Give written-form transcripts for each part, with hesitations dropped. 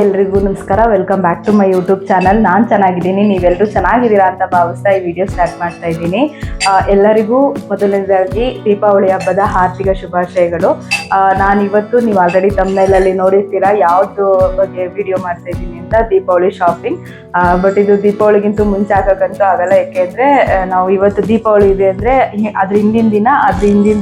ಎಲ್ರಿಗೂ ನಮಸ್ಕಾರ. Welcome back to my YouTube channel. ನಾನು ಚೆನ್ನಾಗಿದ್ದೀನಿ, ನೀವೆಲ್ಲರೂ ಚೆನ್ನಾಗಿದ್ದೀರಾ ಅಂತ ಭಾವಿಸ್ತಾ ಈ ವಿಡಿಯೋ ಸ್ಟಾರ್ಟ್ ಮಾಡ್ತಾ ಇದ್ದೀನಿ. ಎಲ್ಲರಿಗೂ ಮೊದಲನೇದಾಗಿ ದೀಪಾವಳಿ ಹಬ್ಬದ ಆರ್ಥಿಕ ಶುಭಾಶಯಗಳು. ನಾನು ಇವತ್ತು ನೀವು ಆಲ್ರೆಡಿ ತಮ್ನೇಲಲ್ಲಿ ನೋಡಿರ್ತೀರಾ ಯಾವುದು ಬಗ್ಗೆ ವಿಡಿಯೋ ಮಾಡ್ತಾ ಇದ್ದೀನಿ ಅಂತ, ದೀಪಾವಳಿ ಶಾಪಿಂಗ್. ಬಟ್ ಇದು ದೀಪಾವಳಿಗಿಂತ ಮುಂಚೆ ಹಾಕೋಕ್ಕಂತೂ ಆಗಲ್ಲ, ಯಾಕೆಂದರೆ ನಾವು ಇವತ್ತು ದೀಪಾವಳಿ ಇದೆ ಅಂದರೆ ಅದ್ರ ಹಿಂದಿನ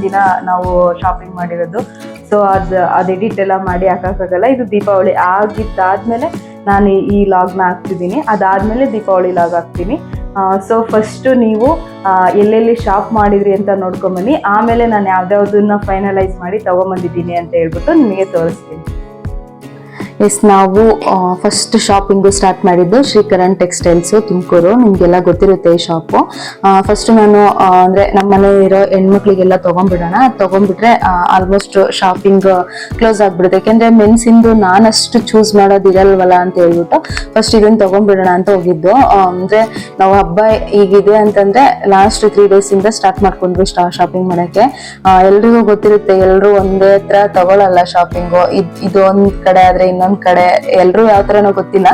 ದಿನ ನಾವು ಶಾಪಿಂಗ್ ಮಾಡಿರೋದು. ಸೊ ಅದು ಎಡಿಟ್ ಎಲ್ಲ ಮಾಡಿ ಹಾಕೋಕ್ಕಾಗಲ್ಲ. ಇದು ದೀಪಾವಳಿ ಆಗಿದ್ದಾದ್ಮೇಲೆ ನಾನು ಈ ಲಾಗ್ನ ಹಾಕ್ತಿದ್ದೀನಿ, ಅದಾದಮೇಲೆ ದೀಪಾವಳಿ ಲಾಗ್ ಹಾಕ್ತೀನಿ. ಸೊ ಫಸ್ಟು ನೀವು ಎಲ್ಲೆಲ್ಲಿ ಶಾಪ್ ಮಾಡಿದ್ರಿ ಅಂತ ನೋಡ್ಕೊಂಬನ್ನಿ, ಆಮೇಲೆ ನಾನು ಯಾವ್ದಾವುದನ್ನ ಫೈನಲೈಸ್ ಮಾಡಿ ತೊಗೊಂಬಂದಿದ್ದೀನಿ ಅಂತ ಹೇಳ್ಬಿಟ್ಟು ನಿಮಗೆ ತೋರಿಸ್ತೀನಿ. ನಾವು ಫಸ್ಟ್ ಶಾಪಿಂಗು ಸ್ಟಾರ್ಟ್ ಮಾಡಿದ್ದು ಶ್ರೀಕರಣ್ ಟೆಕ್ಸ್ಟೈಲ್ಸು, ತುಮಕೂರು. ನಿಮಗೆಲ್ಲ ಗೊತ್ತಿರುತ್ತೆ ಈ ಶಾಪು. ಫಸ್ಟ್ ನಾನು ಅಂದರೆ ನಮ್ಮ ಮನೆ ಇರೋ ಹೆಣ್ಮಕ್ಳಿಗೆಲ್ಲ ತೊಗೊಂಡ್ಬಿಟ್ರೆ ಆಲ್ಮೋಸ್ಟ್ ಶಾಪಿಂಗ್ ಕ್ಲೋಸ್ ಆಗಿಬಿಡುತ್ತೆ. ಯಾಕೆಂದರೆ ಮೆನ್ಸಿಂದು ನಾನಷ್ಟು ಚೂಸ್ ಮಾಡೋದಿರಲ್ವಲ್ಲ ಅಂತ ಹೇಳ್ಬಿಟ್ಟು ಫಸ್ಟ್ ಇದನ್ನು ತೊಗೊಂಡ್ಬಿಡೋಣ ಅಂತ ಹೋಗಿದ್ದು. ಅಂದರೆ ನಾವು ಹಬ್ಬ ಈಗಿದೆ ಅಂತಂದರೆ ಲಾಸ್ಟ್ 3 ಡೇಸಿಂದ ಸ್ಟಾರ್ಟ್ ಮಾಡ್ಕೊಂಡ್ವಿ ಶಾಪಿಂಗ್ ಮಾಡೋಕ್ಕೆ. ಎಲ್ರಿಗೂ ಗೊತ್ತಿರುತ್ತೆ, ಎಲ್ಲರೂ ಒಂದೇ ಹತ್ರ ತಗೊಳ್ಳಲ್ಲ ಶಾಪಿಂಗು. ಇದು ಒಂದು ಕಡೆ ಆದರೆ ಇನ್ನೊಂದು ಕಡೆ ಎಲ್ರು ಯಾವ ತರನೋ ಗೊತ್ತಿಲ್ಲ.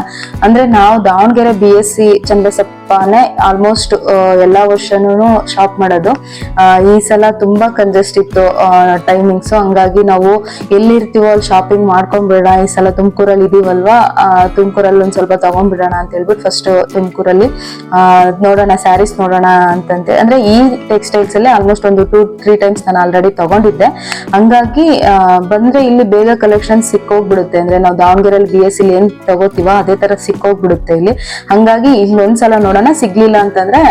ಅಂದ್ರೆ ನಾವು ದಾವಣಗೆರೆ BSc ಚನ್ನಬಸಪ್ಪನೇ ಆಲ್ಮೋಸ್ಟ್ ಎಲ್ಲಾ ವರ್ಷನೂ ಶಾಪ್ ಮಾಡೋದು. ಈ ಸಲ ತುಂಬಾ ಕಂಜೆಸ್ಟ್ ಇತ್ತು ಟೈಮಿಂಗ್ಸ್, ಹಂಗಾಗಿ ನಾವು ಎಲ್ಲಿರ್ತೀವೋ ಅಲ್ಲಿ ಶಾಪಿಂಗ್ ಮಾಡ್ಕೊಂಡ್ಬಿಡೋಣ. ಈ ಸಲ ತುಮಕೂರಲ್ಲಿ ಇದೀವಲ್ವಾ, ತುಮಕೂರಲ್ಲಿ ಒಂದ್ ಸ್ವಲ್ಪ ತಗೊಂಡ್ಬಿಡೋಣ ಅಂತ ಹೇಳ್ಬಿಟ್ಟು ಫಸ್ಟ್ ತುಮಕೂರಲ್ಲಿ ನೋಡೋಣ, ಸ್ಯಾರೀಸ್ ನೋಡೋಣ ಅಂತಂತೆ. ಅಂದ್ರೆ ಈ ಟೆಕ್ಸ್ಟೈಲ್ಸ್ ಅಲ್ಲಿ ಆಲ್ಮೋಸ್ಟ್ ಒಂದು 2-3 ಟೈಮ್ಸ್ ನಾನು ಆಲ್ರೆಡಿ ತಗೊಂಡಿದ್ದೆ. ಹಂಗಾಗಿ ಬಂದ್ರೆ ಇಲ್ಲಿ ಬೇಗ ಕಲೆಕ್ಷನ್ ಸಿಕ್ಕೋಗ್ಬಿಡುತ್ತೆ. ಅಂದ್ರೆ ನಾವು ದಾವಣಗೆರೆಯಲ್ಲಿ BSc ಏನ್ ತಗೋತೀವ ಅದೇ ತರ ಸಿಕ್ಕೋಗ್ಬಿಡುತ್ತೆ ಇಲ್ಲಿ. ಹಂಗಾಗಿ ಇಲ್ಲೊಂದ್ಸಲ ನೋಡೋಣ, ಸಿಗ್ಲಿಲ್ಲ ಅಂತಂದ್ರೆ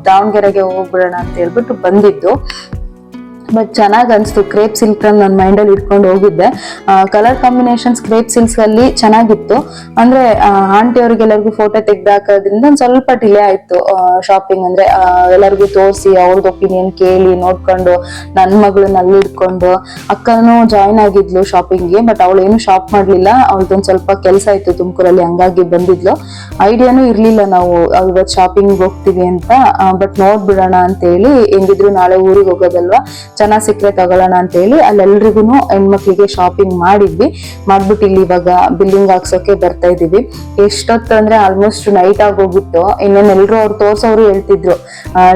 ದಾವಣಗೆರೆಗೆ ಹೋಗ್ಬಿಡೋಣ ಅಂತ ಹೇಳ್ಬಿಟ್ಟು ಬಂದಿದ್ದು. ಬಟ್ ಚೆನ್ನಾಗಿ ಅನಿಸ್ತು. ಕ್ರೇಪ್ ಸಿಲ್ಕ್ ನನ್ನ ಮೈಂಡಲ್ಲಿ ಇಟ್ಕೊಂಡು ಹೋಗಿದ್ದೆ. ಕಲರ್ ಕಾಂಬಿನೇಷನ್ಸ್ ಕ್ರೇಪ್ ಸಿಲ್ಕ್ಸ್ ಅಲ್ಲಿ ಚೆನ್ನಾಗಿತ್ತು. ಅಂದ್ರೆ ಆಂಟಿ ಅವ್ರಿಗೆಲ್ಲರಿಗೂ ಫೋಟೋ ತೆಗ್ದಾಕೋದ್ರಿಂದ ಒಂದು ಸ್ವಲ್ಪ ಡಿಲೇ ಆಯ್ತು ಶಾಪಿಂಗ್. ಅಂದ್ರೆ ಎಲ್ಲರಿಗೂ ತೋರಿಸಿ ಅವ್ರದ್ದು ಒಪಿನಿಯನ್ ಕೇಳಿ ನೋಡ್ಕೊಂಡು ನನ್ನ ಮಗಳನ್ನ ಅಲ್ಲಿ ಇಟ್ಕೊಂಡು, ಅಕ್ಕನೂ ಜಾಯಿನ್ ಆಗಿದ್ಲು ಶಾಪಿಂಗ್ಗೆ. ಬಟ್ ಅವಳು ಏನು ಶಾಪ್ ಮಾಡ್ಲಿಲ್ಲ, ಅವಳದೊಂದು ಸ್ವಲ್ಪ ಕೆಲಸ ಇತ್ತು ತುಮಕೂರಲ್ಲಿ, ಹಂಗಾಗಿ ಬಂದಿದ್ಲು. ಐಡಿಯಾನು ಇರ್ಲಿಲ್ಲ ನಾವು ಇವತ್ತು ಶಾಪಿಂಗ್ ಹೋಗ್ತೀವಿ ಅಂತ. ಬಟ್ ನೋಡ್ಬಿಡೋಣ ಅಂತ ಹೇಳಿ, ಹೆಂಗಿದ್ರು ನಾಳೆ ಊರಿಗೆ ಹೋಗೋದಲ್ವಾ, ಚೆನ್ನಾಗಿ ಸಿಕ್ಕರೆ ತಗೊಳ್ಳೋಣ ಅಂತ ಹೇಳಿ ಅಲ್ಲೆಲ್ರಿಗೂ ಹೆಣ್ಮಕ್ಳಿಗೆ ಶಾಪಿಂಗ್ ಮಾಡ್ಬಿಟ್ಟು ಇಲ್ಲಿ ಇವಾಗ ಬಿಲ್ಲಿಂಗ್ ಹಾಕ್ಸೋಕೆ ಬರ್ತಾ ಇದೀವಿ. ಎಷ್ಟೊತ್ತು ಅಂದ್ರೆ ಆಲ್ಮೋಸ್ಟ್ ನೈಟ್ ಆಗೋಗಿತ್ತು. ಇನ್ನೇನೆಲ್ಲರೂ ಅವ್ರು ತೋರ್ಸೋರು ಹೇಳ್ತಿದ್ರು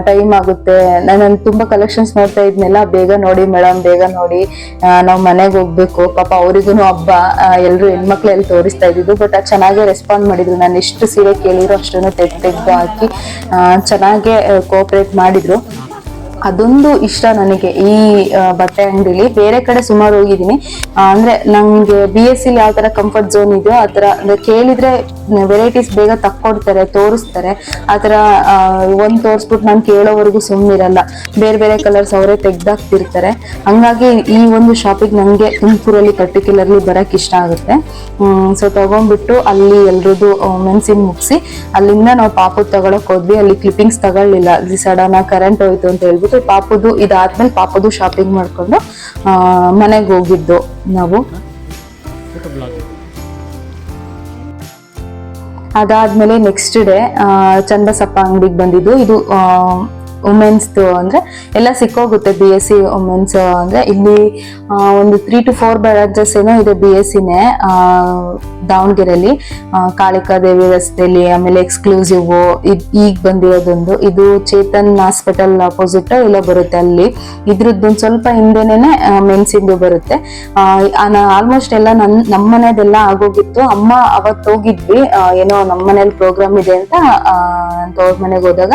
ಟೈಮ್ ಆಗುತ್ತೆ. ನಾನು ತುಂಬಾ ಕಲೆಕ್ಷನ್ಸ್ ನೋಡ್ತಾ ಇದ್ನೆಲ್ಲ, ಬೇಗ ನೋಡಿ ಮೇಡಮ್, ಬೇಗ ನೋಡಿ, ನಾವು ಮನೆಗೆ ಹೋಗ್ಬೇಕು. ಪಾಪ ಅವ್ರಿಗೂ ಹಬ್ಬ, ಎಲ್ರು ಹೆಣ್ಮಕ್ಳು ಎಲ್ಲಿ ತೋರಿಸ್ತಾ ಇದ್ದಿದ್ದು. ಬಟ್ ಅದು ಚೆನ್ನಾಗೆ ರೆಸ್ಪಾಂಡ್ ಮಾಡಿದ್ರು. ನಾನು ಎಷ್ಟು ಸೀರೆ ಕೇಳಿದ್ರು ಅಷ್ಟನ್ನು ತೆಗ್ದು ಹಾಕಿ ಚೆನ್ನಾಗೆ ಕೋಆಪರೇಟ್ ಮಾಡಿದ್ರು. ಅದೊಂದು ಇಷ್ಟ ನನಗೆ ಈ ಬಟ್ಟೆ ಅಂಗಡಿಲಿ. ಬೇರೆ ಕಡೆ ಸುಮಾರು ಹೋಗಿದ್ದೀನಿ, ಅಂದ್ರೆ ನಂಗೆ BSc ಯಾವ ತರ ಕಂಫರ್ಟ್ ಝೋನ್ ಇದೆಯೋ ಆ ತರ, ಅಂದ್ರೆ ಕೇಳಿದ್ರೆ ವೆರೈಟೀಸ್ ಬೇಗ ತಕ್ಕೊಡ್ತಾರೆ, ತೋರಿಸ್ತಾರೆ. ಆ ತರ ಒಂದ್ ತೋರಿಸ್ಬಿಟ್ಟು ನಾನು ಕೇಳೋವರೆಗೂ ಸುಮ್ಮನಿರಲ್ಲ, ಬೇರೆ ಬೇರೆ ಕಲರ್ಸ್ ಅವರೇ ತೆಗ್ದಾಕ್ತಿರ್ತಾರೆ. ಹಂಗಾಗಿ ಈ ಒಂದು ಶಾಪಿಂಗ್ ನಂಗೆ ತುಮಕೂರಲ್ಲಿ ಪರ್ಟಿಕ್ಯುಲರ್ಲಿ ಬರಕ್ ಇಷ್ಟ ಆಗುತ್ತೆ. ಸೊ ತಗೊಂಡ್ಬಿಟ್ಟು ಅಲ್ಲಿ ಎಲ್ರದ್ದು ಮೆನ್ಸಿನ್ ಮುಗಿಸಿ ಅಲ್ಲಿಂದ ನಾವು ಪಾಪುದ್ ತಗೊಳಕ್ ಹೋದ್ವಿ. ಅಲ್ಲಿ ಕ್ಲಿಪ್ಪಿಂಗ್ಸ್ ತಗೊಳ್ಳಿಲ್ಲ, ಸಡನ್ ಆಗಿ ಕರೆಂಟ್ ಹೋಯ್ತು ಅಂತ ಹೇಳ್ಬಿಟ್ಟು ಪಾಪುದು ಇದಾದ್ಮೇಲೆ ಪಾಪುದು ಶಾಪಿಂಗ್ ಮಾಡ್ಕೊಂಡು ಮನೆಗೆ ಹೋಗಿದ್ದು ನಾವು. ಅದಾದ್ಮೇಲೆ ನೆಕ್ಸ್ಟ್ ಡೇ ಚನ್ನಬಸಪ್ಪ ಅಂಗಡಿಗೆ ಬಂದಿದ್ದು. ಇದು ವುಮೆನ್ಸ್ದು ಅಂದ್ರೆ ಎಲ್ಲ ಸಿಕ್ಕೋಗುತ್ತೆ. BSc ವುಮೆನ್ಸ್ ಅಂದ್ರೆ ಇಲ್ಲಿ ಒಂದು 3 to 4 ಬ್ರಾಂಚಸ್ ಏನೋ ಇದೆ BScನೇ ದಾವಣಗೆರೆಯಲ್ಲಿ. ಕಾಳಿಕಾದೇವಿ ರಸ್ತೆಯಲ್ಲಿ, ಆಮೇಲೆ ಎಕ್ಸ್ಕ್ಲೂಸಿವ್ ಈಗ ಬಂದಿರೋದೊಂದು, ಇದು ಚೇತನ್ ಹಾಸ್ಪಿಟಲ್ ಅಪೋಸಿಟ್ ಎಲ್ಲ ಬರುತ್ತೆ. ಅಲ್ಲಿ ಇದ್ರದ್ದೊಂದು ಸ್ವಲ್ಪ ಹಿಂದೆನೆ ಮೆನ್ಸಿಂದು ಬರುತ್ತೆ. ಆಲ್ಮೋಸ್ಟ್ ಎಲ್ಲ ನಮ್ಮ ಮನೆದೆಲ್ಲ ಆಗೋಗಿತ್ತು. ಅಮ್ಮ ಅವತ್ತು ಹೋಗಿದ್ವಿ, ಏನೋ ನಮ್ಮ ಮನೇಲಿ ಪ್ರೋಗ್ರಾಮ್ ಇದೆ ಅಂತ ತವ್ರ ಮನೆಗೆ ಹೋದಾಗ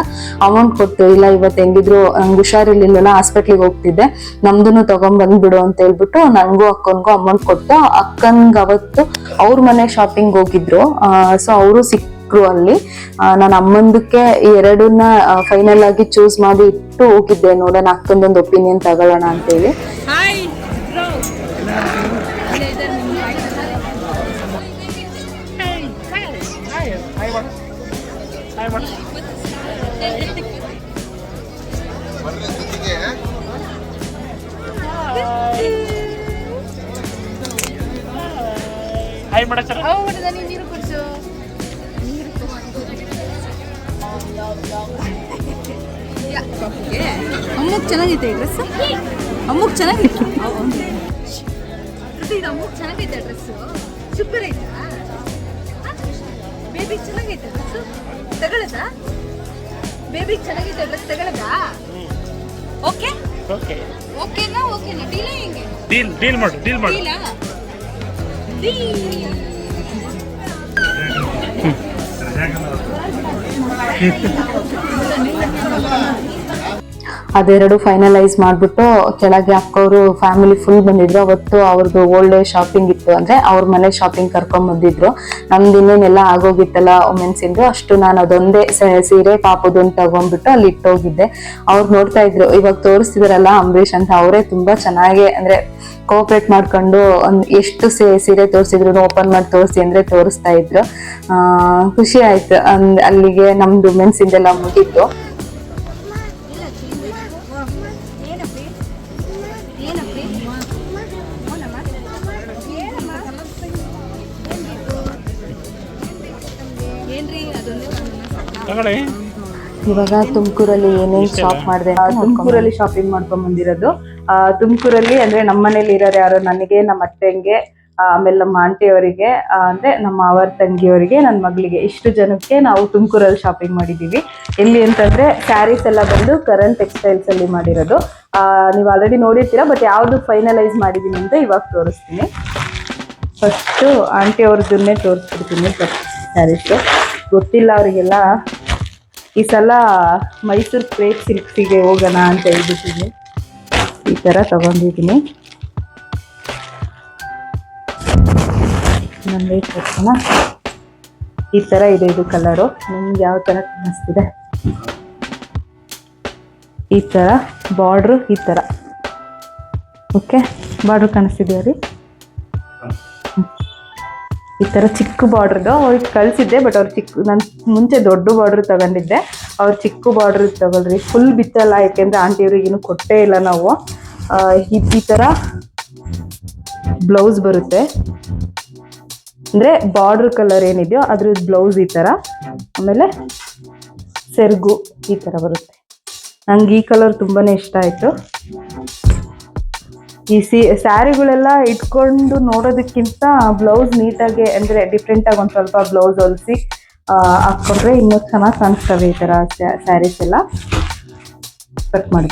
ಅಮೌಂಟ್ ಕೊಟ್ಟು, ಇಲ್ಲ ಇವತ್ತು ಹೆಂಗಿದ್ರು ನಂಗೆ ಹುಷಾರಿರ್ಲಿಲ್ಲ, ಹಾಸ್ಪಿಟ್ಲಿಗೆ ಹೋಗ್ತಿದ್ದೆ, ನಮ್ದುನು ತಗೊಂಡ್ಬಂದ್ಬಿಡು ಅಂತ ಹೇಳ್ಬಿಟ್ಟು ನನ್ಗೂ ಅಕ್ಕನ್ಗೂ ಅಮೌಂಟ್ ಕೊಟ್ಟು, ಅಕ್ಕನ್ಗೆ ಅವತ್ತು ಅವ್ರ ಮನೆ ಶಾಪಿಂಗ್ ಹೋಗಿದ್ರು. ಸೊ ಅವರು ಸಿಕ್ಕರು ಅಲ್ಲಿ. ನಾನು ಅಮ್ಮಂದಕ್ಕೆ ಎರಡನ್ನ ಫೈನಲ್ ಆಗಿ ಚೂಸ್ ಮಾಡಿ ಇಟ್ಟು ಹೋಗಿದ್ದೆ, ನೋಡೋಣ ಅಕ್ಕಂದೊಂದು ಒಪಿನಿಯನ್ ತಗೊಳ್ಳೋಣ ಅಂತ ಹೇಳಿ. ಅಮ್ಮಕ್ ಚೆನ್ನಾಗೈತೆ ಡ್ರೆಸ್, ಅಮ್ಮಕ್ ಚೆನ್ನಾಗಿತ್ತು. ಅಮ್ಮಕ್ ಚೆನ್ನಾಗೈತೆ ಡ್ರೆಸ್, ಸೂಪರ್ ಐತಾ. ಬೇಬಿ ಚೆನ್ನಾಗೈತೆ ಡ್ರೆಸ್ ತಗೊಳ್ಳೋದಾ ಬೇಬಿ ಚೆನ್ನಾಗೈತೆ ಡ್ರೆಸ್ ತಗೊಳ್ಳೋದಾ ಓಕೆ ಓಕೆ ಓಕೆನಾ ಡೀಲ ಹೆಂಗೆ ಡೀಲ್ ಮಾಡು ಡೀಲಾ ಡೀಲ್ ಅದೆರಡು ಫೈನಲೈಸ್ ಮಾಡಿಬಿಟ್ಟು ಕೆಳಗೆ ಅಕ್ಕವರು ಫ್ಯಾಮಿಲಿ ಫುಲ್ ಬಂದಿದ್ರು. ಅವತ್ತು ಅವ್ರದ್ದು ಓಲ್ಡ್ ಏಜ್ ಶಾಪಿಂಗ್ ಇತ್ತು, ಅಂದ್ರೆ ಅವ್ರ ಮನೆ ಶಾಪಿಂಗ್ ಕರ್ಕೊಂಡ್ ಬಂದಿದ್ರು. ನಮ್ದು ಇನ್ನೇನೆಲ್ಲ ಆಗೋಗಿತ್ತಲ್ಲ ವುಮೆನ್ಸಿಂದು, ಅಷ್ಟು ನಾನು ಅದೊಂದೇ ಸೀರೆ ಪಾಪದೊಂದು ತಗೊಂಡ್ಬಿಟ್ಟು ಅಲ್ಲಿ ಇಟ್ಟೋಗಿದ್ದೆ. ಅವ್ರು ನೋಡ್ತಾ ಇದ್ರು, ಇವಾಗ ತೋರಿಸ್ತಿದಾರಲ್ಲ ಅಂಬರೀಷ್ ಅಂತ, ಅವರೇ ತುಂಬಾ ಚೆನ್ನಾಗಿ ಅಂದ್ರೆ ಕೋಆಪರೇಟ್ ಮಾಡ್ಕೊಂಡು ಎಷ್ಟು ಸೀರೆ ತೋರಿಸಿದ್ರು ಓಪನ್ ಮಾಡಿ ತೋರಿಸಿ ಅಂದ್ರೆ ತೋರಿಸ್ತಾ ಇದ್ರು. ಖುಷಿ ಆಯ್ತು. ಅಲ್ಲಿಗೆ ನಮ್ದು ವುಮೆನ್ಸ್ ಇಂದೆಲ್ಲ ಮುಗಿತ್ತು. ಇವಾಗ ತುಮಕೂರಲ್ಲಿ ಏನೇನ್ ಶಾಪ್ ಮಾಡಿದೆ, ತುಮಕೂರಲ್ಲಿ ಶಾಪಿಂಗ್ ಮಾಡ್ಕೊಂಡ್ ಬಂದಿರೋದು. ತುಮಕೂರಲ್ಲಿ ಅಂದ್ರೆ ನಮ್ಮ ಮನೇಲಿ ಇರೋರು ಯಾರು, ನನಗೆ, ನಮ್ಮ ಅತ್ತೆಂಗೆ, ಆಮೇಲೆ ನಮ್ಮ ಆಂಟಿ ಅವರಿಗೆ, ಅಂದ್ರೆ ನಮ್ಮ ಅವರ ತಂಗಿಯವರಿಗೆ, ನನ್ನ ಮಗಳಿಗೆ, ಇಷ್ಟು ಜನಕ್ಕೆ ನಾವು ತುಮಕೂರಲ್ಲಿ ಶಾಪಿಂಗ್ ಮಾಡಿದೀವಿ. ಎಲ್ಲಿ ಅಂತಂದ್ರೆ ಸ್ಯಾರೀಸ್ ಎಲ್ಲ ಬಂದು ಕರಣ್ ಟೆಕ್ಸ್ಟೈಲ್ಸ್ ಅಲ್ಲಿ ಮಾಡಿರೋದು. ನೀವು ಆಲ್ರೆಡಿ ನೋಡಿರ್ತೀರಾ, ಬಟ್ ಯಾವ್ದು ಫೈನಲೈಸ್ ಮಾಡಿದೀನಿ ಅಂತ ಇವಾಗ ತೋರಿಸ್ತೀನಿ. ಫಸ್ಟು ಆಂಟಿ ಅವ್ರದ್ದನ್ನೇ ತೋರಿಸ್ಬಿಡ್ತೀನಿ. ಸ್ಯಾರೀಸು ಗೊತ್ತಿಲ್ಲ ಅವರಿಗೆಲ್ಲ. ಈ ಸಲ ಮೈಸೂರು ಕ್ರೇಪ್ ಸಿಲ್ಕ್ಸಿಗೆ ಹೋಗೋಣ ಅಂತ ಹೇಳ್ಬಿಟ್ಟಿದ್ದೀನಿ. ಈ ಥರ ತಗೊಂಡಿದ್ದೀನಿ. ನನಗೆ ತೋರಿಸೋಣ. ಈ ಥರ ಇದೆ ಇದು ಕಲರು. ನಿಮ್ಗೆ ಯಾವ ಥರ ಕಾಣಿಸ್ತಿದೆ? ಈ ಥರ ಬಾರ್ಡ್ರು ಈ ಥರ. ಓಕೆ, ಬಾರ್ಡ್ರು ಕಾಣಿಸ್ತಿದೆಯಾ ರೀ? ಈ ಥರ ಚಿಕ್ಕ ಬಾರ್ಡ್ರದು ಅವ್ರಿಗೆ ಕಳಿಸಿದ್ದೆ, ಬಟ್ ಅವ್ರು ನಾನು ಮುಂಚೆ ದೊಡ್ಡ ಬಾರ್ಡ್ರ್ ತಗೊಂಡಿದ್ದೆ, ಅವ್ರು ಚಿಕ್ಕ ಬಾರ್ಡ್ರ್ ತಗೊಳ್ರಿ. ಫುಲ್ ಬಿಚ್ಚಲ್ಲ, ಯಾಕೆಂದರೆ ಆಂಟಿಯವ್ರಿಗೆ ಇನ್ನೂ ಕೊಟ್ಟೇ ಇಲ್ಲ ನಾವು. ಈ ಥರ ಬ್ಲೌಸ್ ಬರುತ್ತೆ, ಅಂದರೆ ಬಾರ್ಡ್ರ್ ಕಲರ್ ಏನಿದೆಯೋ ಅದ್ರದ್ದು ಬ್ಲೌಸ್ ಈ ಥರ. ಆಮೇಲೆ ಸೆರಗು ಈ ಥರ ಬರುತ್ತೆ. ನಂಗೆ ಈ ಕಲರ್ ತುಂಬಾ ಇಷ್ಟ ಆಯಿತು. ಈ ಸ್ಯಾರಿಗಳೆಲ್ಲ ಇಟ್ಕೊಂಡು ನೋಡೋದಕ್ಕಿಂತ ಬ್ಲೌಸ್ ನೀಟಾಗಿ ಅಂದರೆ ಡಿಫ್ರೆಂಟಾಗಿ ಒಂದು ಸ್ವಲ್ಪ ಬ್ಲೌಸ್ ಹೊಲಿಸಿ ಹಾಕ್ಕೊಂಡ್ರೆ ಇನ್ನೂ ಚೆನ್ನಾಗಿ ಕಾಣಿಸ್ತವೆ ಈ ಥರ ಸ್ಯಾರೀಸ್ ಎಲ್ಲ. ಕಟ್ ಮಾಡಿ.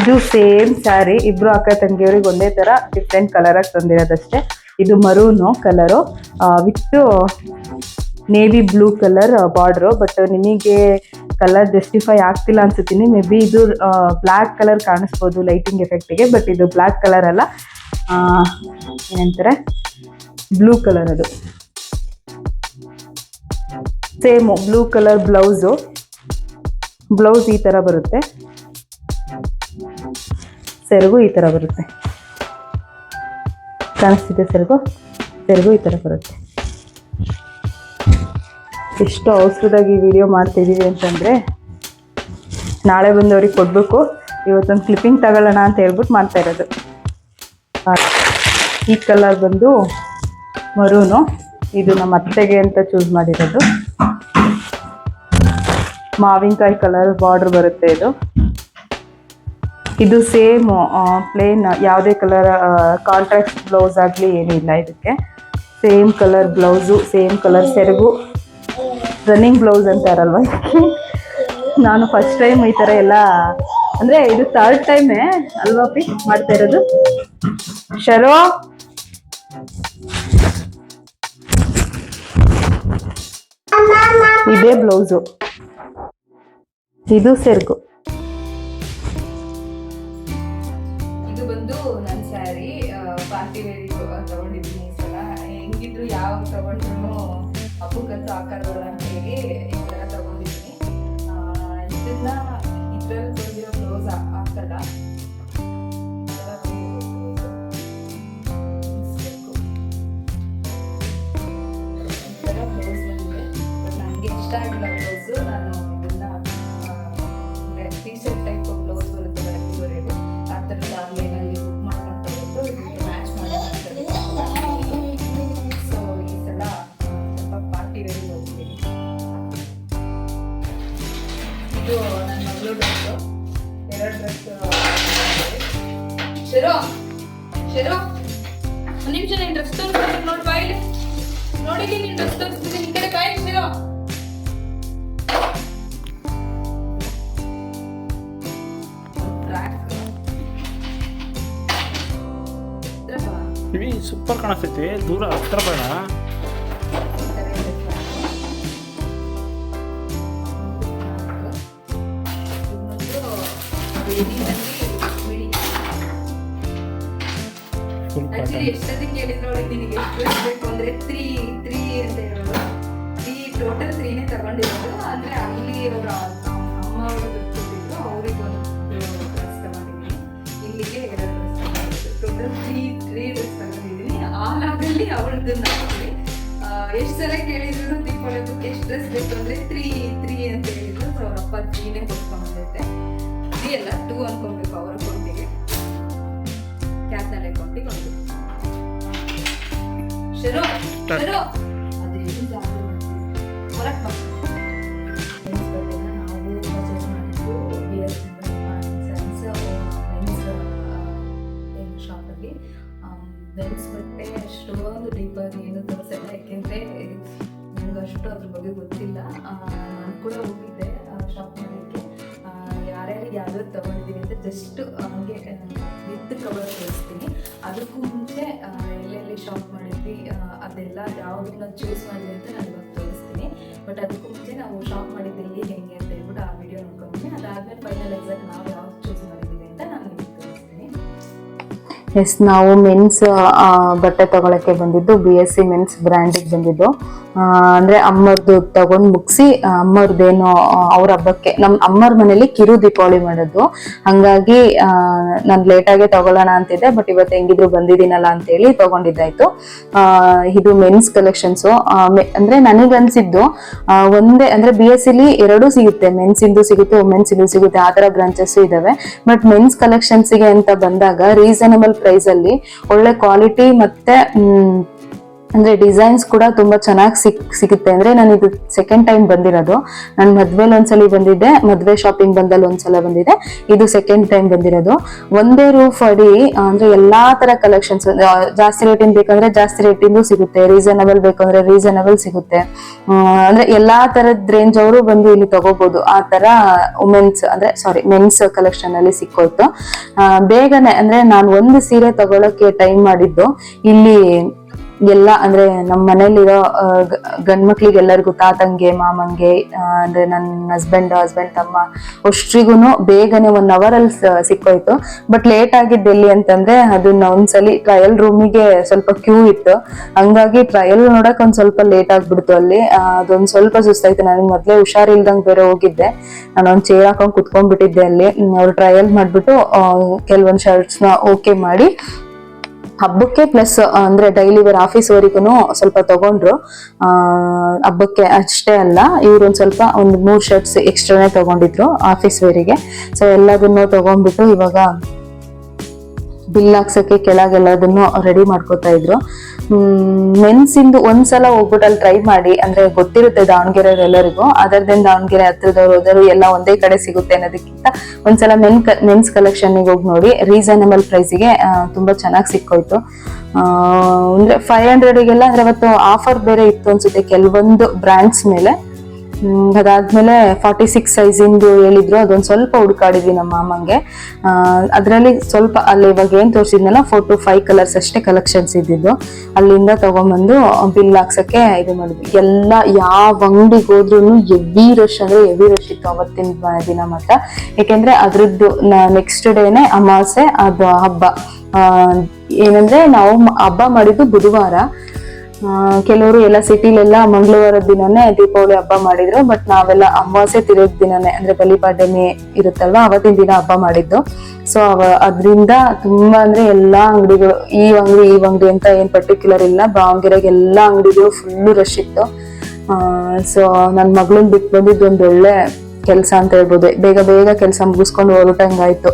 ಇದು ಸೇಮ್ ಸ್ಯಾರಿ, ಇಬ್ಬರು ಅಕ್ಕ ತಂಗಿಯವ್ರಿಗೆ ಒಂದೇ ಥರ ಡಿಫ್ರೆಂಟ್ ಕಲರಾಗಿ ತಂದಿರೋದಷ್ಟೇ. ಇದು ಮರೂನು colour with navy blue colour border. But ನಿಮಗೆ ಕಲರ್ ಜಸ್ಟಿಫೈ ಆಗ್ತಿಲ್ಲ ಅನ್ಸುತ್ತೀನಿ. ಮೇ ಬಿ ಇದು ಬ್ಲ್ಯಾಕ್ ಕಲರ್ ಕಾಣಿಸ್ಬೋದು ಲೈಟಿಂಗ್ ಎಫೆಕ್ಟಿಗೆ, ಬಟ್ ಇದು ಬ್ಲ್ಯಾಕ್ ಕಲರ್ ಅಲ್ಲ, ಏನಂತಾರೆ ಬ್ಲೂ ಕಲರ್. ಅದು same blue colour blouse. Blouse ಈ ಥರ ಬರುತ್ತೆ, ಸೆರಗು ಈ ಥರ ಬರುತ್ತೆ. ಕಾಣಿಸ್ತಿದೆ ಸೆರಗು ಈ ಥರ ಬರುತ್ತೆ. ಎಷ್ಟು ಅವಸರದಾಗಿ ವಿಡಿಯೋ ಮಾಡ್ತಿದ್ದೀವಿ ಅಂತಂದರೆ, ನಾಳೆ ಬಂದವ್ರಿಗೆ ಕೊಡಬೇಕು, ಇವತ್ತೊಂದು ಕ್ಲಿಪ್ಪಿಂಗ್ ತಗೊಳ್ಳೋಣ ಅಂತ ಹೇಳ್ಬಿಟ್ಟು ಮಾಡ್ತಾ ಇರೋದು. ಈ ಕಲರ್ ಬಂದು ಮರೂನು. ಇದು ನಮ್ಮ ಅತ್ತೆಗೆ ಅಂತ ಚೂಸ್ ಮಾಡಿರೋದು. ಮಾವಿನಕಾಯಿ ಕಲರ್ ಬಾರ್ಡ್ರ್ ಬರುತ್ತೆ ಇದು. ಇದು ಸೇಮ್ ಪ್ಲೇನ್, ಯಾವುದೇ ಕಲರ್ ಕಾಂಟ್ರಾಸ್ಟ್ ಬ್ಲೌಸ್ ಆಗಲಿ ಏನಿಲ್ಲ ಇದಕ್ಕೆ. Same colour blouse, same colour ಸೆರಗು. ರನ್ನಿಂಗ್ ಬ್ಲೌಸ್ ಅಂತಾರಲ್ವ, ನಾನು ಫಸ್ಟ್ ಟೈಮ್ ಈ ಥರ ಎಲ್ಲ, ಅಂದರೆ ಇದು 3rd ಟೈಮೇ ಅಲ್ವಾ ಪಿ ಮಾಡ್ತಾ ಇರೋದು. ಶರೋ ಇದೇ ಬ್ಲೌಸು, ಇದು ಸೆರಗು. ಇದು ಬಂದು ನನ್ನ ಸ್ಯಾರಿ ಪಾರ್ಟಿ ವೇರಿಗೆ ತಗೊಂಡಿದ್ದೀನಿ ಈ ಸಲ. ಹೆಂಗಿದ್ರು ಯಾವ ತಗೊಂಡ್ರು ಹಬ್ಬಕ್ಕಂತೂ ಹಾಕೋಲ್ಲ ಅಂತ ಹೇಳಿ ಈ ಥರ ತಗೊಂಡಿದ್ದೀನಿ. ಇದನ್ನ ಇದ್ರಲ್ಲಿ ಬಂದಿರೋ ಬ್ಲೌಸ್ ಹಾಕಲ್ಲ. ನನಗೆ ಇಷ್ಟ ಆಗಿಲ್ಲ ಬ್ಲೌಸು. ನಾನು ಇದನ್ನ ಟೀ ಶರ್ಟ್ ಟೈಪ್ ಬ್ಲೌಸ್ ಬರುತ್ತೆ ಬರೋದು, ಆ ಥರದ ಆನ್ಲೈನಲ್ಲಿ ಬುಕ್ ಮಾಡ್ಕೊಂಡು ತಗೊಂಡು ಇದಕ್ಕೆ ಮ್ಯಾಚ್ ಮಾಡಿ. ಸೊ ಈ ಸಲ ಸ್ವಲ್ಪ ಪಾರ್ಟಿ ವೇರಿಗೆ ಹೋಗ್ತೀನಿ. ಇದು ನನ್ನ ಮಗಳು ಡ್ರೆಸ್ಸು, 2 ಡ್ರೆಸ್. ಶರೋ ಒಂದು ನಿಮಿಷ, ನೀನು ಡ್ರೆಸ್ ತೋರಿಸ್ಬೇಕು ನೋಡಿ ಬಾಯಿಲಿ. ನೋಡಿ ನೀನು ಡ್ರೆಸ್ ತರಿಸ್ತೀನಿ ಈ ಕಡೆ ಬಾಯ್ ಇಟ್ಟಿರೋ ಇವಿ ಸೂಪರ್ ಕಾಣಿಸ್ತೈತಿ ದೂರ ಹತ್ರ ಬೇಡ ಫುಲ್ ಆಕ್ಚುಲಿ ಎಷ್ಟೊತ್ತಿಗೆ ಹೇಳಿದ್ರು ನೋಡಿ ನಿನಗೆ ಎಷ್ಟು ಬೇಕು ಅಂದ್ರೆ 3 ಅಂತ ಹೇಳೋದು 3 ಟೋಟಲ್ 3ನೇ ತಗೊಂಡಿರೋದು ಅಂದ್ರೆ ಅಲ್ಲಿ ಅವರ ಅಮ್ಮ ಅವರು ಬಿಟ್ಟಿದ್ರು ಅವ್ರಿಗೆ ಒಂದು ಡ್ರೆಸ್ ತಗೊಂಡಿದ್ದೀನಿ ಇಲ್ಲಿಗೆ 2 ಡ್ರೆಸ್ ತಗೊಂಡಿದ್ದು ಟೋಟಲ್ 3 ಡ್ರೆಸ್ ತಗೊಂಡಿದ್ದೀನಿ ಆಲಾಗಲ್ಲಿ ಅವಳದ್ದು ನೋಡಿ ಎಷ್ಟು ಸಲ ಕೇಳಿದ್ರು ದೀಪಾವಳಿ ಹಬ್ಬಕ್ಕೆ ಎಷ್ಟು ಡ್ರೆಸ್ ಬೇಕು ಅಂದ್ರೆ 3 ಅಂತ ಹೇಳಿದ್ರು ಸೊ ಅವ್ರ ಅಪ್ಪ 3ನೇ ಕೊಟ್ಕೊಂಡ್ಬಂದೈತೆ 3 ಅಲ್ಲ 2 ಅನ್ಕೊಬೇಕು ಅವರ ಅಕೌಂಟಿಗೆ ಕ್ಯಾತ್ನಲ್ಲಿ ಅಕೌಂಟಿಗೆ ಒಂದು ಶರೋ ಶರೋ ಅದೇನು ಜಾಗ ಹೊರಗೆ ನಾವು ಪರ್ಚೇಸ್ ಮಾಡಿದ್ದು BS ಶಾಪಲ್ಲಿ ಮೆನ್ಸ್ ಬಟ್ಟೆ ಅಷ್ಟೊಂದು ಡೀಪಾಗಿ ಏನು ತೋರಿಸಿಲ್ಲ ಯಾಕೆಂದರೆ ನನಗೆ ಅಷ್ಟು ಅದ್ರ ಬಗ್ಗೆ ಗೊತ್ತಿಲ್ಲ ನಾನು ಕೂಡ ಹೋಗಿದ್ದೆ ಶಾಪ್ ಮಾಡಲಿಕ್ಕೆ ಯಾರ್ಯಾರಿಗೆ ಯಾವ್ಯಾವ್ದು ತೊಗೊಂಡಿದ್ದೀನಿ ಅಂತ ಜಸ್ಟ್ ಹಂಗೆ ವಿತ್ ಕವರ್ ತೋರಿಸ್ತೀನಿ ಅದಕ್ಕೂ ಮುಂಚೆ ಎಲ್ಲೆಲ್ಲಿ ಶಾಪ್ ಮಾಡಿದ್ವಿ ಅದೆಲ್ಲ ಯಾವುದನ್ನ ಚೂಸ್ ಮಾಡಿದೆ ಅಂತ ನಾನು ಇವಾಗ ತೋರಿಸ್ತೀನಿ ಬಟ್ ಅದಕ್ಕೂ ಮುಂಚೆ ನಾವು ಶಾಪ್ ಮಾಡಿದ್ದೆಲ್ಲಿ ಹೆಂಗೆ ಅಂತ ಹೇಳ್ಬಿಟ್ಟು ಆ ವಿಡಿಯೋ ನೋಡ್ಕೊಂಡ್ತೀನಿ ಅದಾದಮೇಲೆ ಫೈನಲ್ ಎಕ್ಸಾಕ್ಟ್ ನಾವು ಯಾವ್ದು ಚೂಸ್ ಮಾಡಿದ್ದೀವಿ ಅಂತ ನಾನು ನಿಮಗೆ ತೋರಿಸ್ತೀನಿ. ಎಸ್ ನಾವು ಮೆನ್ಸ್ ಬಟ್ಟೆ ತಗೊಳಕ್ಕೆ ಬಂದಿದ್ದು BSc ಮೆನ್ಸ್ ಬ್ರ್ಯಾಂಡಿಗೆ ಬಂದಿದ್ದು ಅಂದ್ರೆ ಅಮ್ಮರ್ದು ತಗೊಂಡ್ ಮುಗಿಸಿ ಅಮ್ಮರ್ದೇನೋ ಅವ್ರ ಹಬ್ಬಕ್ಕೆ ನಮ್ಮ ಅಮ್ಮರ ಮನೇಲಿ ಕಿರು ದೀಪಾವಳಿ ಮಾಡೋದು ಹಂಗಾಗಿ ನಾನು ಲೇಟಾಗೆ ತಗೊಳ್ಳೋಣ ಅಂತಿದ್ದೆ ಬಟ್ ಇವತ್ತು ಹೆಂಗಿದ್ರು ಬಂದಿದ್ದೀನಲ್ಲ ಅಂತೇಳಿ ತಗೊಂಡಿದ್ದಾಯ್ತು. ಇದು ಮೆನ್ಸ್ ಕಲೆಕ್ಷನ್ಸು ಅಂದ್ರೆ ನನಗನ್ಸಿದ್ದು ಒಂದೇ ಅಂದ್ರೆ BScಲಿ 2 ಸಿಗುತ್ತೆ, ಮೆನ್ಸ್ ಇಂದು ಸಿಗುತ್ತೆ ವುಮೆನ್ಸ್ ಇಂದು ಸಿಗುತ್ತೆ, ಆ ತರ ಬ್ರಾಂಚಸ್ ಇದಾವೆ. ಬಟ್ ಮೆನ್ಸ್ ಕಲೆಕ್ಷನ್ಸ್ಗೆ ಅಂತ ಬಂದಾಗ ರೀಸನಬಲ್ ಪ್ರೈಸ್ ಅಲ್ಲಿ ಒಳ್ಳೆ ಕ್ವಾಲಿಟಿ ಮತ್ತೆ ಅಂದ್ರೆ ಡಿಸೈನ್ಸ್ ಕೂಡ ತುಂಬಾ ಚೆನ್ನಾಗಿ ಸಿಗುತ್ತೆ. ಅಂದ್ರೆ ನಾನು ಇದು ಸೆಕೆಂಡ್ ಟೈಮ್ ಬಂದಿರೋದು. ನಾನು ಮದ್ವೆಲಿ ಒಂದ್ಸಲಿ ಬಂದಿದ್ದೆ, ಮದ್ವೆ ಶಾಪಿಂಗ್ ಬಂದಲ್ಲಿ ಒಂದ್ಸಲ ಬಂದಿದ್ದೆ, ಇದು ಸೆಕೆಂಡ್ ಟೈಮ್ ಬಂದಿರೋದು. ಒಂದೇ ರೂಫ್ ಅಡಿ ಅಂದ್ರೆ ಎಲ್ಲಾ ತರ ಕಲೆಕ್ಷನ್ಸ್, ಜಾಸ್ತಿ ರೇಟಿಂದ ಬೇಕಂದ್ರೆ ಜಾಸ್ತಿ ರೇಟಿಂದು ಸಿಗುತ್ತೆ, ರೀಸನಬಲ್ ಬೇಕಂದ್ರೆ ರೀಸನಬಲ್ ಸಿಗುತ್ತೆ. ಅಂದ್ರೆ ಎಲ್ಲಾ ತರದ್ ರೇಂಜ್ ಅವರು ಬಂದು ಇಲ್ಲಿ ತಗೋಬಹುದು. ಆ ತರ ವುಮೆನ್ಸ್ ಅಂದ್ರೆ ಮೆನ್ಸ್ ಕಲೆಕ್ಷನ್ ಅಲ್ಲಿ ಸಿಕ್ಕೋಯ್ತು ಬೇಗನೆ. ಅಂದ್ರೆ ನಾನು ಒಂದು ಸೀರೆ ತಗೊಳಕ್ಕೆ ಟೈಮ್ ಮಾಡಿದ್ದು ಇಲ್ಲಿ ಎಲ್ಲ ಅಂದ್ರೆ ನಮ್ಮ ಮನೇಲಿರೋ ಗಂಡ್ಮಕ್ಳಿಗೆ ಎಲ್ಲರಿಗೂ ತಾತಂಗೆ ಮಾಮಂಗೆ ಅಂದ್ರೆ ನನ್ನ ಹಸ್ಬೆಂಡ್ ತಮ್ಮ ಅಷ್ಟ್ರಿಗೂನು ಬೇಗನೆ 1 hour ಅಲ್ಲಿ ಸಿಕ್ಕೋಯ್ತು. ಬಟ್ ಲೇಟ್ ಆಗಿದ್ದು ಎಲ್ಲಿ ಅಂತಂದ್ರೆ ಅದನ್ನ ಒಂದ್ಸಲಿ ಟ್ರಯಲ್ ರೂಮಿಗೆ ಸ್ವಲ್ಪ ಕ್ಯೂ ಇತ್ತು, ಹಂಗಾಗಿ ಟ್ರಯಲ್ ನೋಡಕ್ ಒಂದ್ ಸ್ವಲ್ಪ ಲೇಟ್ ಆಗ್ಬಿಡ್ತು. ಅಲ್ಲಿ ಅದೊಂದ್ ಸ್ವಲ್ಪ ಸುಸ್ತಾಯ್ತು. ನನಗೆ ಮೊದ್ಲೇ ಹುಷಾರಿಲ್ದಂಗ್ ಬೇರೆ ಹೋಗಿದ್ದೆ, ನಾನು ಒಂದ್ ಚೇರ್ ಹಾಕೊಂಡ್ ಕುತ್ಕೊಂಡ್ಬಿಟ್ಟಿದ್ದೆ ಅಲ್ಲಿ. ಅವ್ರು ಟ್ರಯಲ್ ಮಾಡ್ಬಿಟ್ಟು ಕೆಲವೊಂದ್ ಶರ್ಟ್ಸ್ ನ ಓಕೆ ಮಾಡಿ ಹಬ್ಬಕ್ಕೆ ಪ್ಲಸ್ ಅಂದ್ರೆ ಡೈಲಿ ವೇರ್ ಆಫೀಸ್ವರೆಗೂ ಸ್ವಲ್ಪ ತಗೊಂಡ್ರು. ಹಬ್ಬಕ್ಕೆ ಅಷ್ಟೇ ಅಲ್ಲ, ಇವ್ರೊಂದ್ ಸ್ವಲ್ಪ ಒಂದು 3 ಶರ್ಟ್ಸ್ ಎಕ್ಸ್ಟ್ರಾನೇ ತಗೊಂಡಿದ್ರು ಆಫೀಸ್ ವೇರಿಗೆ. ಸೊ ಎಲ್ಲದನ್ನು ತಗೊಂಡ್ಬಿಟ್ಟು ಇವಾಗ ಬಿಲ್ ಹಾಕ್ಸಕ್ಕೆ ಕೆಳಗೆಲ್ಲದನ್ನು ರೆಡಿ ಮಾಡ್ಕೋತಾ ಇದ್ರು. ಮೆನ್ಸ್ ಇಂದು ಒಂದ್ಸಲ ಹೋಗ್ಬಿಟ್ಟು ಅಲ್ಲಿ ಟ್ರೈ ಮಾಡಿ, ಅಂದ್ರೆ ಗೊತ್ತಿರುತ್ತೆ ದಾವಣಗೆರೆ ಎಲ್ಲರಿಗೂ, ಅದರ್ದೇನ್ ದಾವಣಗೆರೆ ಹತ್ರದವ್ರು ಹೋದರು ಎಲ್ಲ ಒಂದೇ ಕಡೆ ಸಿಗುತ್ತೆ ಅನ್ನೋದಕ್ಕಿಂತ ಒಂದ್ಸಲ ಮೆನ್ಸ್ ಕಲೆಕ್ಷನ್ ಹೋಗಿ ನೋಡಿ. ರೀಸನಬಲ್ ಪ್ರೈಸಿಗೆ ತುಂಬಾ ಚೆನ್ನಾಗಿ ಸಿಕ್ಕೋಯ್ತು. ಅಂದ್ರೆ 500ಗೆಲ್ಲ ಅಂದ್ರೆ ಅವತ್ತು ಆಫರ್ ಬೇರೆ ಇತ್ತು ಅನ್ಸುತ್ತೆ ಕೆಲವೊಂದು ಬ್ರ್ಯಾಂಡ್ಸ್ ಮೇಲೆ. ಅದಾದ್ಮೇಲೆ 46 ಸೈಜಿಂದು ಹೇಳಿದ್ರು, ಅದೊಂದು ಸ್ವಲ್ಪ ಹುಡುಕಾಡಿದ್ವಿ ನಮ್ಮ ಮಾಮಂಗೆ. ಅದರಲ್ಲಿ ಸ್ವಲ್ಪ ಅಲ್ಲಿ ಇವಾಗ ಏನ್ ತೋರಿಸಿದ್ನಲ್ಲ 4 to 5 ಕಲರ್ಸ್ ಅಷ್ಟೇ ಕಲೆಕ್ಷನ್ಸ್ ಇದ್ದಿದ್ದು. ಅಲ್ಲಿಂದ ತಗೊಂಡ್ಬಂದು ಬಿಲ್ ಹಾಕ್ಸಕ್ಕೆ ಇದು ಮಾಡಿದ್ವಿ. ಎಲ್ಲ ಯಾವ ಅಂಗಡಿಗೆ ಹೋದ್ರು ಹೆವಿ ರಶ್ ಅಂದ್ರೆ ಹೆವಿ ರಶ್ ಇತ್ತು ಅವತ್ತಿನ ದಿನ ಮಾತ್ರ. ಯಾಕೆಂದ್ರೆ ಅದ್ರದ್ದು ನೆಕ್ಸ್ಟ್ ಡೇನೆ ಅಮಾವಾಸ್ಯೆ, ಅದು ಹಬ್ಬ. ಏನಂದ್ರೆ ನಾವು ಹಬ್ಬ ಮಾಡಿದ್ದು ಬುಧವಾರ, ಕೆಲವರು ಎಲ್ಲ ಸಿಟಿಲೆಲ್ಲ ಮಂಗಳವಾರದ ದಿನನೇ ದೀಪಾವಳಿ ಹಬ್ಬ ಮಾಡಿದ್ರು. ಬಟ್ ನಾವೆಲ್ಲ ಅಮಾವಾಸ್ಯೆ ತಿರುಗ್ ದಿನನೇ ಅಂದ್ರೆ ಬಲಿಪಾಡ್ಯಮಿ ಇರುತ್ತಲ್ವಾ ಅವತ್ತಿನ ದಿನ ಹಬ್ಬ ಮಾಡಿದ್ದು. ಸೊ ಅದ್ರಿಂದ ತುಂಬಾ ಅಂದ್ರೆ ಎಲ್ಲಾ ಅಂಗಡಿಗಳು ಈ ಅಂಗಡಿ ಅಂತ ಏನ್ ಪರ್ಟಿಕ್ಯುಲರ್ ಇಲ್ಲ, ದಾವಣಗೆರೆಗೆ ಎಲ್ಲಾ ಅಂಗಡಿಗಳು ಫುಲ್ಲು ರಶ್ ಇತ್ತು. ಸೊ ನನ್ ಮಗಳನ್ನ ಬಿಟ್ಟು ಬಂದಿದ್ದು ಒಂದ್ ಒಳ್ಳೆ ಕೆಲಸ ಅಂತ ಹೇಳ್ಬೋದು. ಬೇಗ ಕೆಲಸ ಮುಗಿಸ್ಕೊಂಡು ಹೊರಟಂಗಾಯ್ತು.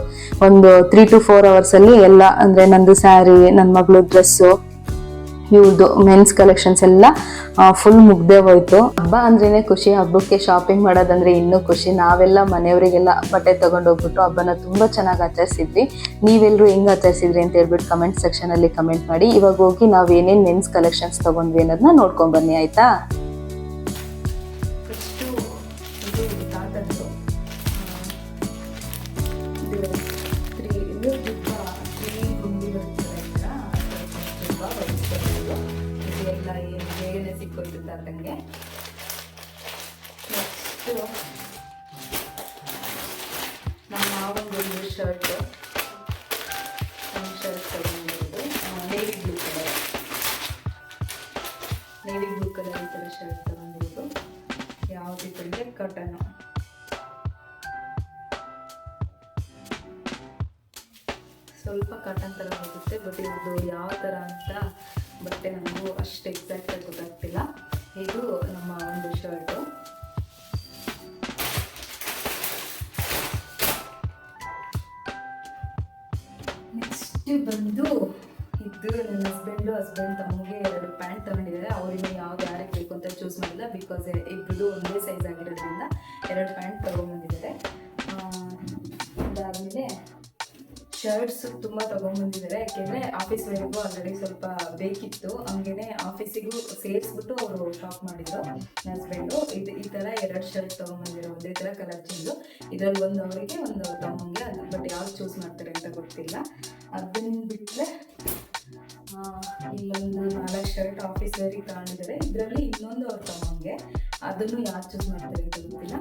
ಒಂದು 3 to 4 hours ಅಲ್ಲಿ ಎಲ್ಲ ಅಂದ್ರೆ ನಂದು ಸ್ಯಾರಿ, ನನ್ ಮಗಳು ಡ್ರೆಸ್ಸು, ಇವ್ರದ್ದು ಮೆನ್ಸ್ ಕಲೆಕ್ಷನ್ಸ್ ಎಲ್ಲ ಫುಲ್ ಮುಗ್ದೇ ಹೋಯ್ತು. ಹಬ್ಬ ಅಂದ್ರೇನೆ ಖುಷಿ, ಹಬ್ಬಕ್ಕೆ ಶಾಪಿಂಗ್ ಮಾಡೋದಂದ್ರೆ ಇನ್ನೂ ಖುಷಿ. ನಾವೆಲ್ಲ ಮನೆಯವರಿಗೆಲ್ಲ ಬಟ್ಟೆ ತಗೊಂಡೋಗ್ಬಿಟ್ಟು ಹಬ್ಬನ ತುಂಬ ಚೆನ್ನಾಗಿ ಆಚರಿಸಿದ್ವಿ. ನೀವೆಲ್ಲರೂ ಹೆಂಗೆ ಆಚರಿಸಿದ್ರಿ ಅಂತ ಹೇಳ್ಬಿಟ್ಟು ಕಮೆಂಟ್ ಸೆಕ್ಷನಲ್ಲಿ ಕಮೆಂಟ್ ಮಾಡಿ. ಇವಾಗ ಹೋಗಿ ನಾವು ಏನೇನು ಮೆನ್ಸ್ ಕಲೆಕ್ಷನ್ಸ್ ತೊಗೊಂಡ್ವಿ ಅನ್ನೋದನ್ನ ನೋಡ್ಕೊಂಡು ಬನ್ನಿ ಆಯಿತಾ. ಫಸ್ಟು ಇದು ತಾತದ್ದು ಇದು ತ್ರೀ ಗುಂಡಿಗಳು ತುಂಬ ಬಡಿಸ್ಕೊಳ್ಬೋದು. ಇದೆಲ್ಲ ಏನು ಬೇಗನೆ ಸಿಕ್ಕೋಯ್ತು ತಾತಂಗೆ. ನೆಕ್ಸ್ಟು ನಮ್ಮ ಮಾವಂಗೊಂದು ಶರ್ಟ್ ತಗೊಂಡಿರೋದು ನೇವಿ ಬ್ಲೂ ಕಲರ್ ಈ ಥರ ಶರ್ಟ್ ತಗೊಂಡಿರೋದು. ಯಾವುದಿದ್ರೆ ಕಾಟನ್ನು. ಸ್ವಲ್ಪ ಕಾಟನ್ ಥರ ಹೋಗುತ್ತೆ, ಬಟ್ ಇದು ಯಾವ ಥರ ಅಂತ ಬಟ್ಟೆ ನನಗೂ ಅಷ್ಟು ಎಕ್ಸಾಕ್ಟಾಗಿ ಗೊತ್ತಾಗ್ತಿಲ್ಲ. ಇದು ನಮ್ಮ ಒಂದು ಶರ್ಟು. ನೆಕ್ಸ್ಟ್ ಬಂದು ಇದು ನನ್ನ ಹಸ್ಬೆಂಡ್ ತಮಗೆ 2 ಪ್ಯಾಂಟ್ ತಗೊಂಡಿದ್ದಾರೆ. ಅವರಿಂದ ಯಾವ್ದು ಯಾರಿಗೆ ಬೇಕು ಅಂತ ಚೂಸ್ ಮಾಡಿಲ್ಲ, ಬಿಕಾಸ್ ಇಬ್ಬರದು ಒಂದೇ ಸೈಜ್ ಆಗಿರೋದ್ರಿಂದ 2 ಪ್ಯಾಂಟ್ ತೊಗೊಂಡ್ಬಂದಿದ್ದಾರೆ. ಅದಾದಮೇಲೆ ಶರ್ಟ್ಸ್ ತುಂಬ ತೊಗೊಂಡ್ಬಂದಿದ್ದಾರೆ, ಯಾಕೆಂದರೆ ಆಫೀಸ್ ವೇರ್ಗೂ ಆಲ್ರೆಡಿ ಸ್ವಲ್ಪ ಬೇಕಿತ್ತು. ಹಂಗೇ ಆಫೀಸಿಗೂ ಸೇರಿಸ್ಬಿಟ್ಟು ಅವರು ಶಾಪ್ ಮಾಡಿದ್ರು ನನ್ನ ಹಸ್ಬೆಂಡು. ಈ ಥರ 2 ಶರ್ಟ್ ತೊಗೊಂಡ್ಬಂದಿರೋ, ಒಂದೇ ಥರ ಕಲರ್ ಚೇಂಜು. ಇದರಲ್ಲಿ ಒಂದು ಅವರಿಗೆ ಒಂದು ತಮ್ಮಂಗೆ, ಅದು ಬಟ್ ಯಾವ್ದು ಚೂಸ್ ಮಾಡ್ತಾರೆ ಅಂತ ಗೊತ್ತಿಲ್ಲ. ಅದನ್ನು ಬಿಟ್ಟರೆ ಇಲ್ಲೊಂದು 4 ಶರ್ಟ್ ಆಫೀಸ್ ವೇರಿಗೆ ತಗೊಂಡಿದ್ದಾರೆ. ಇದರಲ್ಲಿ ಇನ್ನೊಂದು ಅವ್ರ ತಮ್ಮಂಗೆ, ಅದನ್ನು ಯಾರು ಚೂಸ್ ಮಾಡ್ತಾರೆ ಅಂತ ಗೊತ್ತಿಲ್ಲ.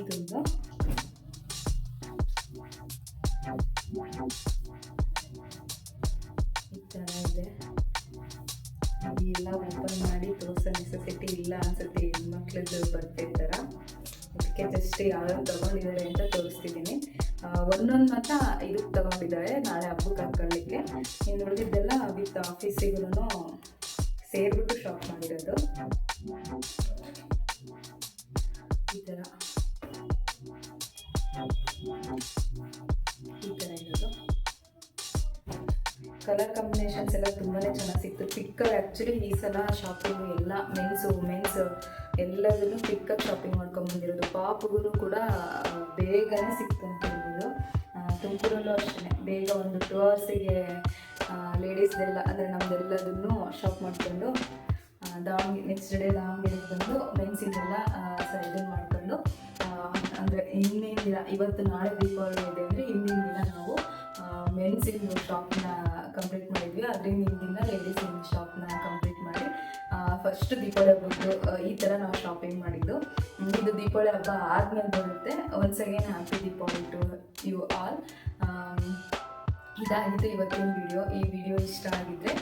ಇದೊಂದು ಈ ಥರ ಇದೆ. ಎಲ್ಲ ಓಪನ್ ಮಾಡಿ ತೋರಿಸೋ ನೆಸೆಸಿಟಿ ಇಲ್ಲ ಅನ್ಸುತ್ತೆ ಹೆಣ್ಮಕ್ಳದ್ದು ಬರ್ತಾ ಥರ. ಅದಕ್ಕೆ ಜಸ್ಟ್ ಯಾವ್ಯಾವ ತಗೊಂಡಿದ್ದಾರೆ ಅಂತ ತೋರಿಸ್ತಿದ್ದೀನಿ. ಒಂದೊಂದು ಮಾತ್ರ ಇದಕ್ಕೆ ತಗೊಂಡಿದ್ದಾರೆ ನಾಳೆ ಹಬ್ಬಕ್ಕೆ ಹಾಕೊಳ್ಳಿಕ್ಕೆ. ಇನ್ನು ಉಳಿದಿದ್ದೆಲ್ಲ ವಿತ್ ಆಫೀಸಿಗೂ ಸೇರಿಬಿಟ್ಟು ಶಾಪ್ ಮಾಡಿರೋದು. ಈ ಥರ ಇರೋದು. ಕಲರ್ ಕಾಂಬಿನೇಷನ್ಸ್ ಎಲ್ಲ ತುಂಬಾ ಚೆನ್ನಾಗಿ ಸಿಕ್ತು. ಪಿಕ್ಕಲ್ಲಿ ಆ್ಯಕ್ಚುಲಿ ಈ ಸಲ ಶಾಪಿಂಗ್ ಎಲ್ಲ ಮೆನ್ಸ್ ಎಲ್ಲದನ್ನು ಪಿಕ್ಕಾಗಿ ಶಾಪಿಂಗ್ ಮಾಡ್ಕೊಂಡ್ಬಂದಿರೋದು. ಪಾಪುಗೂ ಕೂಡ ಬೇಗನೆ ಸಿಕ್ತು ಅಂತ ಹೇಳ್ಬೋದು. ತುಮಕೂರಲ್ಲೂ ಅಷ್ಟೇ ಬೇಗ ಒಂದು 2 ಅವರ್ಸಿಗೆ ಲೇಡೀಸ್ದೆಲ್ಲ ಅಂದರೆ ನಮ್ಮದೆಲ್ಲದನ್ನು ಶಾಪ್ ಮಾಡಿಕೊಂಡು ನೆಕ್ಸ್ಟ್ ಡೇ ದಾವಣಗೆರೆಗೆ ಬಂದು ಮೆನ್ಸಿಗೆಲ್ಲ ಇದನ್ನು ಮಾಡಿಕೊಂಡು, ಅಂದರೆ ಇನ್ನೇನು ದಿನ ಇವತ್ತು ನಾಳೆ ದೀಪಾವಳಿ ಇದೆ ಅಂದರೆ ಹಿಂದಿನ ದಿನ ನಾವು ಮೆನ್ಸಿನ ಶಾಪ್ನ ಕಂಪ್ಲೀಟ್ ಮಾಡಿದ್ವಿ. ಅದರಿಂದ ಹಿಂದಿನ ಲೇಡೀಸಿನ ಶಾಪ್ನ ಕಂಪ್ಲೀಟ್ ಮಾಡಿ ಫಸ್ಟ್ ದೀಪಾವಳಿ ಹಬ್ಬದ್ದು ಈ ಥರ ನಾವು ಶಾಪಿಂಗ್ ಮಾಡಿದ್ದು. ಇದು ದೀಪಾವಳಿ ಹಬ್ಬ ಆದಮೇಲೆ ಬರುತ್ತೆ. Once again happy Deepavali to you all. ಇದಾಗಿತ್ತು ಇವತ್ತಿನ ವಿಡಿಯೋ. ಈ ವಿಡಿಯೋ ಇಷ್ಟ ಆಗಿದ್ದರೆ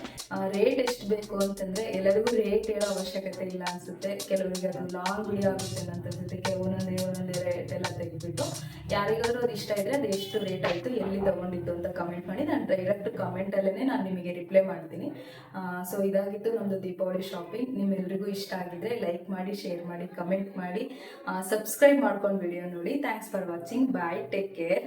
ರೇಟ್ ಎಷ್ಟು ಬೇಕು ಅಂತಂದರೆ ಎಲ್ಲರಿಗೂ ರೇಟ್ ಹೇಳೋ ಅವಶ್ಯಕತೆ ಇಲ್ಲ ಅನಿಸುತ್ತೆ. ಕೆಲವರಿಗೆ ಅದು ಲಾಂಗ್ ವಿಡಿಯೋ ಆಗುತ್ತೆ ಅಂತ ಅನ್ಸುತ್ತೆ. ಒಂದೊಂದೇ ರೇಟ್ ಎಲ್ಲ ತೆಗೆದುಬಿಟ್ಟು ಯಾರಿಗಾದ್ರೂ ಅದು ಇಷ್ಟ ಇದ್ದರೆ ಅದು ಎಷ್ಟು ರೇಟ್ ಆಯಿತು, ಎಲ್ಲಿ ತೊಗೊಂಡಿದ್ದು ಅಂತ ಕಮೆಂಟ್ ಮಾಡಿ. ನಾನು ಡೈರೆಕ್ಟ್ ಕಮೆಂಟಲ್ಲೇ ನಾನು ನಿಮಗೆ ರಿಪ್ಲೈ ಮಾಡ್ತೀನಿ. ಸೊ ಇದಾಗಿತ್ತು ನಮ್ಮದು ದೀಪಾವಳಿ ಶಾಪಿಂಗ್. ನಿಮ್ಮೆಲ್ಲರಿಗೂ ಇಷ್ಟ ಆಗಿದ್ದರೆ ಲೈಕ್ ಮಾಡಿ, ಶೇರ್ ಮಾಡಿ, ಕಮೆಂಟ್ ಮಾಡಿ, ಸಬ್ಸ್ಕ್ರೈಬ್ ಮಾಡ್ಕೊಂಡು ವಿಡಿಯೋ ನೋಡಿ. Thanks for watching. Bye, take care.